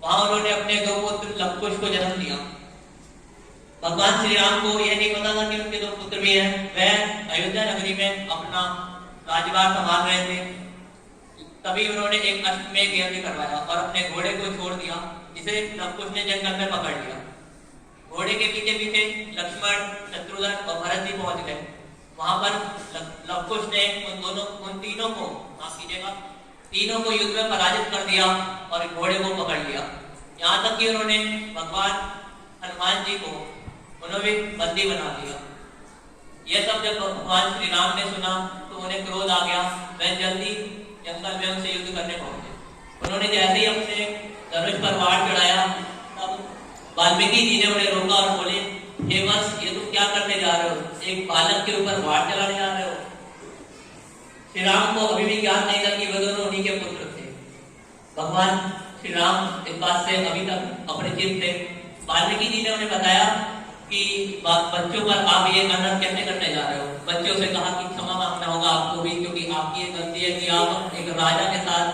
वहां उन्होंने अपने दो पुत्र लवकुश को जन्म दिया। भगवान श्री राम को यह नहीं पता था कि उनके दो पुत्र भी हैं। वह अयोध्या नगरी में अपना राजभार संभाल रहे थे। तभी उन्होंने एक अश्वमेध यज्ञ करवाया और अपने घोड़े को छोड़ दिया, जिसे लवकुश ने जंगल में पकड़ लिया। घोड़े के पीछे पीछे लक्ष्मण, शत्रुघ्न और भरत जी पहुंच गए। वहां पर लवकुश ने उन तीनों को, माफ कीजिएगा, तीनों को युद्ध में पराजित कर दिया और घोड़े को पकड़ लिया। यहाँ तक कि उन्होंने भगवान हनुमान जी को उन्होंने बंदी बना दिया। यह सब जब भगवान श्री राम ने सुना तो उन्हें क्रोध आ गया। वह जल्दी जंगल में उनसे युद्ध करने पहुंचे। उन्होंने जैसे ही अपने धनुष पर वार चढ़ाया, तब वाल्मीकि जी ने उन्हें रोका और बोले, हे वंश, ये तुम क्या करने जा रहे हो? एक बालक के ऊपर वार चलाने जा रहे हो? श्री राम को अभी भी ज्ञान नहीं था कि वे दोनों उन्हीं के पुत्र थे। भगवान श्री राम इस बात से अभी तक अपरिचित थे। वाल्मीकि जी ने उन्हें बताया कि बच्चों पर आप ये अनर्थ कैसे करने जा रहे हो। बच्चों से कहा कि क्षमा मांगना होगा आपको भी, क्योंकि आपकी ये गलती है कि आप एक राजा के साथ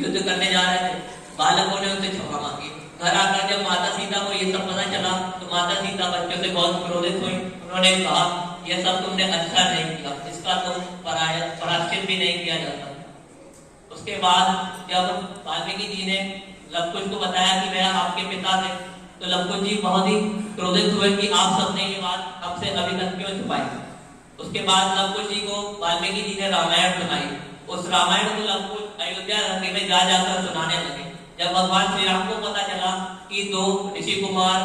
युद्ध करने जा रहे थे। बालकों ने उनसे क्षमा मांगी। घर आकर जब माता सीता को ये सब पता चला तो माता सीता बच्चों से बहुत क्रोधित हुई। उन्होंने कहा, यह सब तुमने अच्छा नहीं किया, इसका तुम पराश्चित भी नहीं किया जाता। उसके बाद जब वाल्मीकि जी ने लवकुश को बताया कि वह आपके पिता थे, तो लवकुश जी बहुत ही क्रोधित हुए कि आप सबने ये बात हमसे अभी तक क्यों छुपाई। उसके बाद लवकुश जी को वाल्मीकि जी ने रामायण सुनाई। उस रामायण को लवकुश अयोध्या नगरी में जा जाकर सुनाने लगे। जब भगवान श्री राम को पता चला कि दो ऋषि कुमार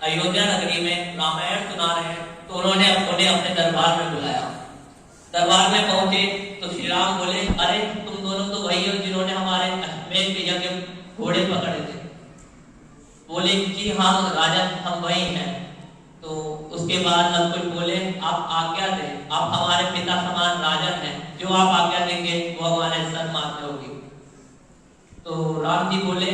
अयोध्या नगरी में रामायण सुना रहे हैं, तो उन्होंने उन्हें अपने दरबार में बुलाया। दरबार में पहुंचे तो श्री राम बोले, अरे तुम दोनों तो वही हो जिन्होंने हमारे अश्वमेध के यज्ञ घोड़े पकड़े थे। बोले कि हाँ राजा, हम वही हैं। तो उसके बाद लवकुश बोले, आप आज्ञा दें, आप हमारे पिता समान राजन हैं, जो आप आज्ञा देंगे वो हमारे सम्मान में होगी। तो राम जी बोले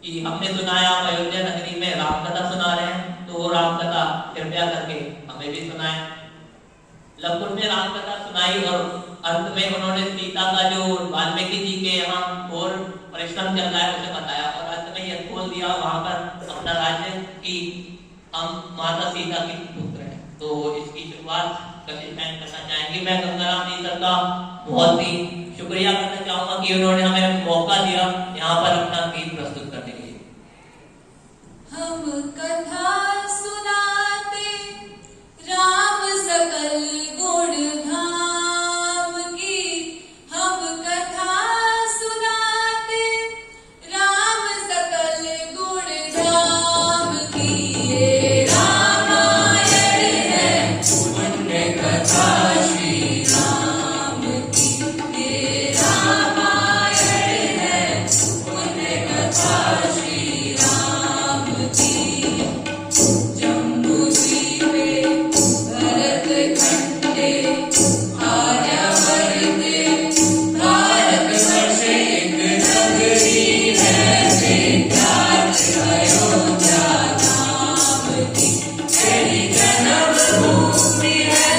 कि हमने सुना है आप अयोध्या नगरी में राम कथा सुना रहे हैं, तो वो राम कथा कृपया करके हमें भी सुनाएं। लवकुश ने राम कथा सुनाई और अंत में उन्होंने सीता का जो वाल्मीकि जी के यहाँ घोर परिश्रम चल रहा है उसे बताया और अंत में यह खोल दिया वहां पर अपना राज्य कि हम माता सीता के पुत्र हैं। तो इसकी शुरुआत करना चाहेंगे। मैं गंगाराम जी सर का बहुत ही शुक्रिया करना चाहूंगा कि उन्होंने हमें मौका दिया यहाँ पर अपना गीत प्रस्तुत करने के लिए। हम कथा सुनाते राम सकल गुण धाम की, हम कथा सुनाते राम सकल गुण धाम की। ये रामायण है पुण्य कथा श्री राम की। ये रामायण है पुण्य कथा श्री राम की। जम्बू द्वीपे भरत खंडे आर्यावर्ते भारतवर्ष एक नगरी है, विख्यात अयोध्या नाम की। यही जन्मभूमि है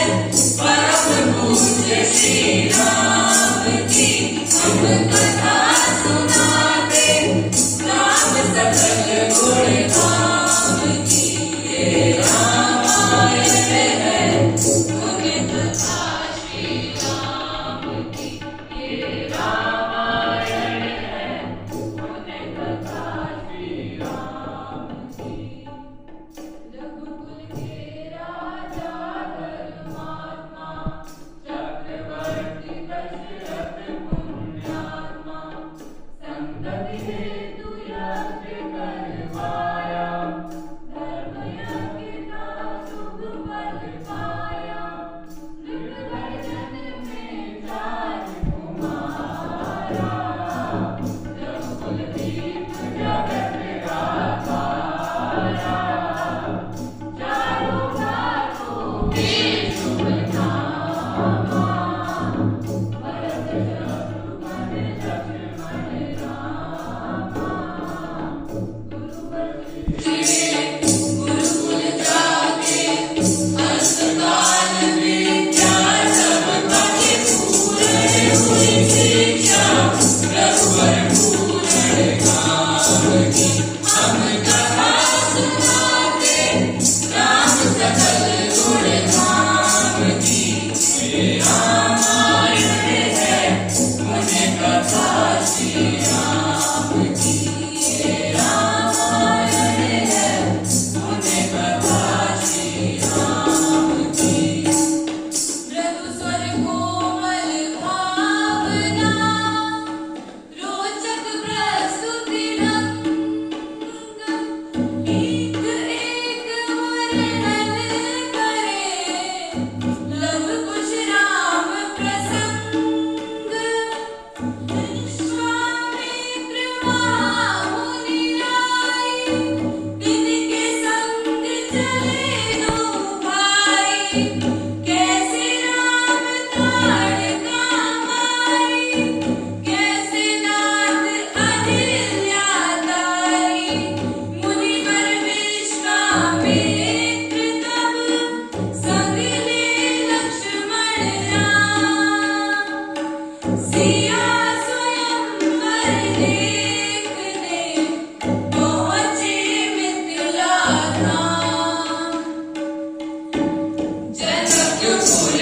परम पूज्य श्री राम की। हम कथा सुनाते राम सकल गुण धाम की। ये रामायण है पुण्य कथा श्री राम की। ये रामायण है पुण्य कथा श्री राम की। रघुकुल के राजा धर्मात्मा चक्रवर्ती दशरथ पुण्यात्मा, संतति हेतु यज्ञ करवाया, धर्म यज्ञ का शुभ फल पाया। मृगजन में राजकुमारा, रघुकुलदीप जगत आधारा। चारों धातु के शुभ नामा, भरत शत्रुघ्न लक्ष्मण रामा। मृदु स्वर कोमल भावना रोचक प्रस्तुति रंग एक एक वर्णन करे लव कुश राम प्रसंग विश्वामित्र मुनि राय तिनके संग चले दो भाई कैसे राम ताड़का मारी कैसे नाथ अहिल्या तारी मुनिवर विश्वामित्र तब संग ले लक्ष्मण राम सिया स्वयंवर देखने पहुँचे मिथिला धाम जनकपुर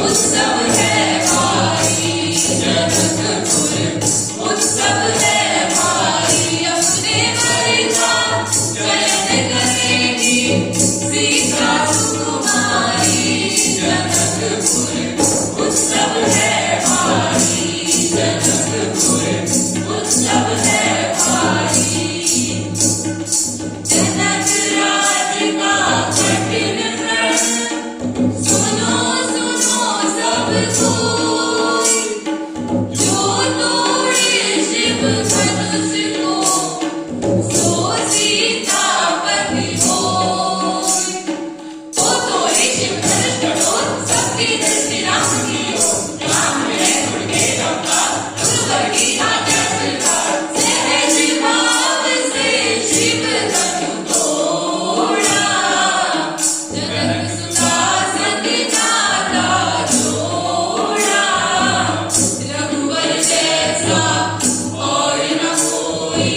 उत्सव है भाई जनकपुर उत्सव है भाई अपने मरिदा जयन करेगी सीता सुकुमारी जनकपुर उत्सव है भाई जनकपुर उत्सव है भाई जनक राज का कठिन व्रत सुनो सुनो सब कोई जो तोड़े शिव धनुष को सो सीतापति होय तो तोड़े शिव धनुष कठोर सबकी दृष्टि राम की ओर राम है उनके अवतार गुरुवर की आज्ञा स्वीकार सहज भाव से शिव धनु तोड़ा जनक सुता संग जाता जोड़ा रघुवर जैसा और न कोई